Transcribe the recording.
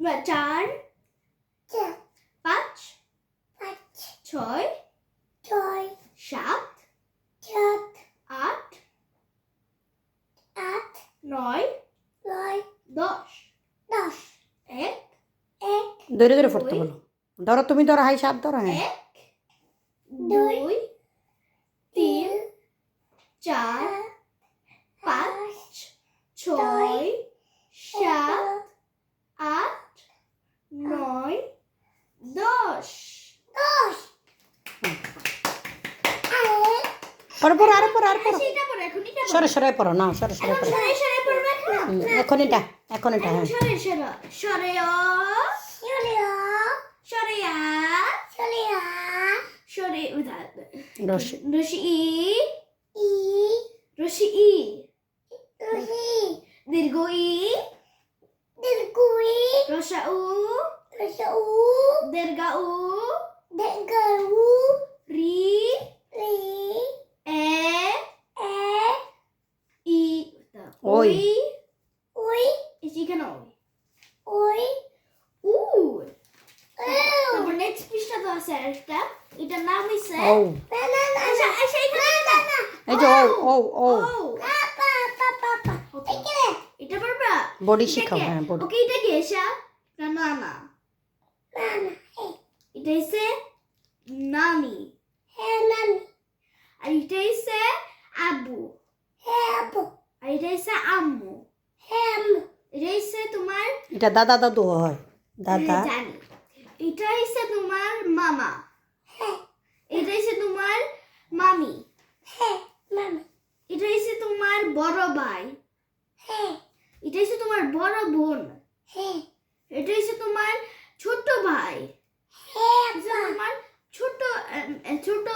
4 5 6 7 8 9 10 1 ধরে ধরে পড়তে বলো। ধরো তুমি ধরো, হাই সাপ ধরো। হ্যাঁ 1 2 3 4 5 6 7 8 9 10 পড়ো পড়ো, আরো পড়ো, আরো পড়ো। সেটা পড়ো এখন, এটা সরে সরে পড়ো, না সরে সরে পড়ো। সরে সরে পড়বে এখন। এখন এটা হ্যাঁ। সরে সরে সরে সরে সরে রশি রশি রশি দীর্ঘ রসা উ দীর্ঘ উ রি এ ই ওই। এখানে উ তারপর নেক্সট পৃষ্ঠা তো আছে একটা, এটার নাম হইছে ও। আচ্ছা আচ্ছা এখানে এই যে ও ও ও। এটা পারবা বডি শিখাও, হ্যাঁ বডি। ওকে এটা কি এসা না না না এটা হইছে নানি, আর এটা হইছে আব্বু, আর এটা হইছে আম্মু, এটা হইছে তোমার এটা দাদা দাদু হয়। দাদা জানি, এটা হইছে তোমার মামা, এটা হইছে তোমার মামি, এটা হইছে তোমার বড় ভাই, এটা হইছে তোমার বড় বোন, এটা হইছে তোমার ছোট ভাই, এটা হইছে তোমার ছোট